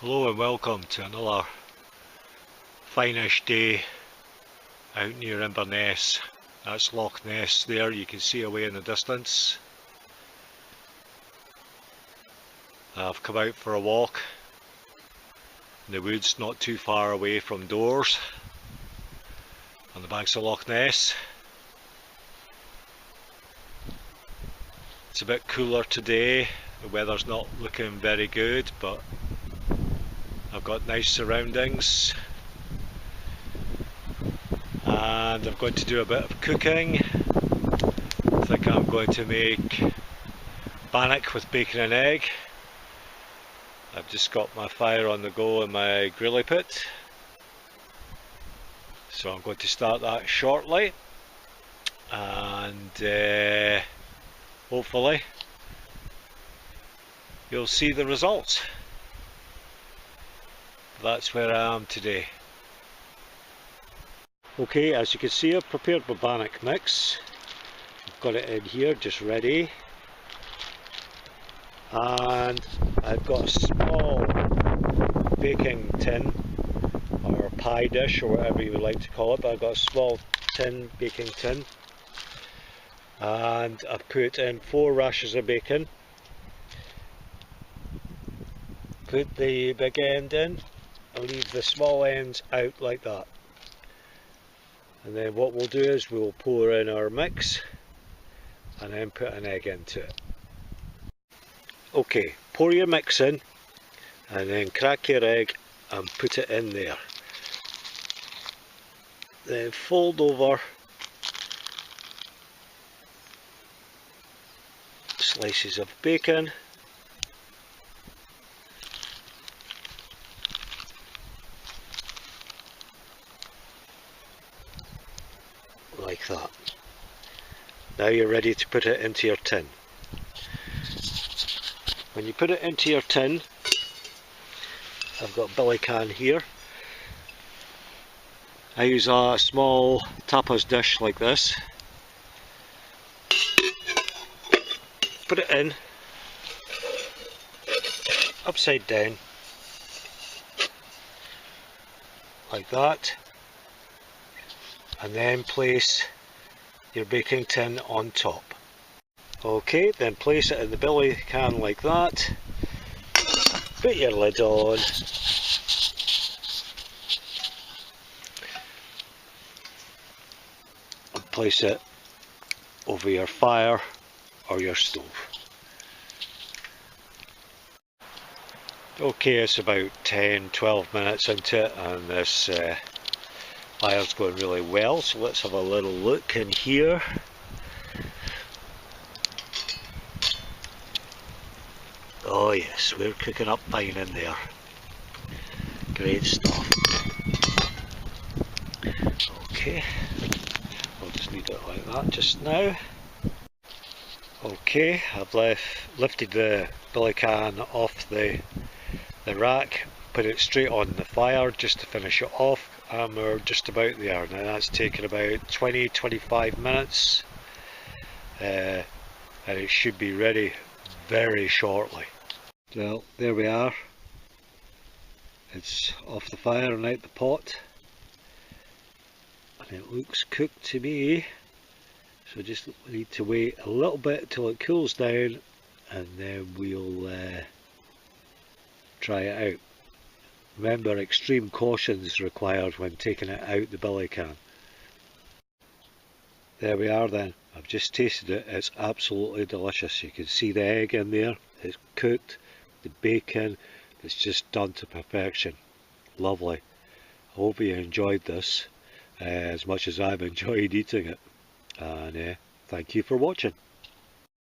Hello and welcome to another fine-ish day out near Inverness. That's Loch Ness there, you can see away in the distance. I've come out for a walk in the woods not too far away from doors on the banks of Loch Ness. It's a bit cooler today, the weather's not looking very good, but I've got nice surroundings and I'm going to do a bit of cooking. I think I'm going to make bannock with bacon and egg. I've just got my fire on the go in my grilly pit, so I'm going to start that shortly and hopefully you'll see the results. That's where I am today. Okay, as you can see, I've prepared my bannock mix. I've got it in here just ready, and I've got a small baking tin or pie dish or whatever you would like to call it, but I've got a small baking tin, and I've put in 4 rashers of bacon. Put the big end in and leave the small ends out like that. And then what we'll do is we'll pour in our mix and then put an egg into it. Okay, pour your mix in and then crack your egg and put it in there. Then fold over slices of bacon. Like that. Now you're ready to put it into your tin. When you put it into your tin, I've got a billy can here. I use a small tapas dish like this. Put it in, upside down, like that. And then place your baking tin on top. Okay, then place it in the billy can like that. Put your lid on. And place it over your fire or your stove. Okay, it's about 10-12 minutes into it and this fire's going really well, so let's have a little look in here. Oh yes, we're cooking up fine in there. Great stuff. Okay, I'll just leave it like that just now. Okay, I've lifted the billy can off the rack, put it straight on the fire just to finish it off, and we're just about there. Now that's taken about 20-25 minutes and it should be ready very shortly. Well, there we are. It's off the fire and out the pot and it looks cooked to me, so just need to wait a little bit till it cools down and then we'll try it out. Remember, extreme caution is required when taking it out the billy can. There we are then. I've just tasted it. It's absolutely delicious. You can see the egg in there. It's cooked. The bacon. It's just done to perfection. Lovely. I hope you enjoyed this as much as I've enjoyed eating it. And thank you for watching.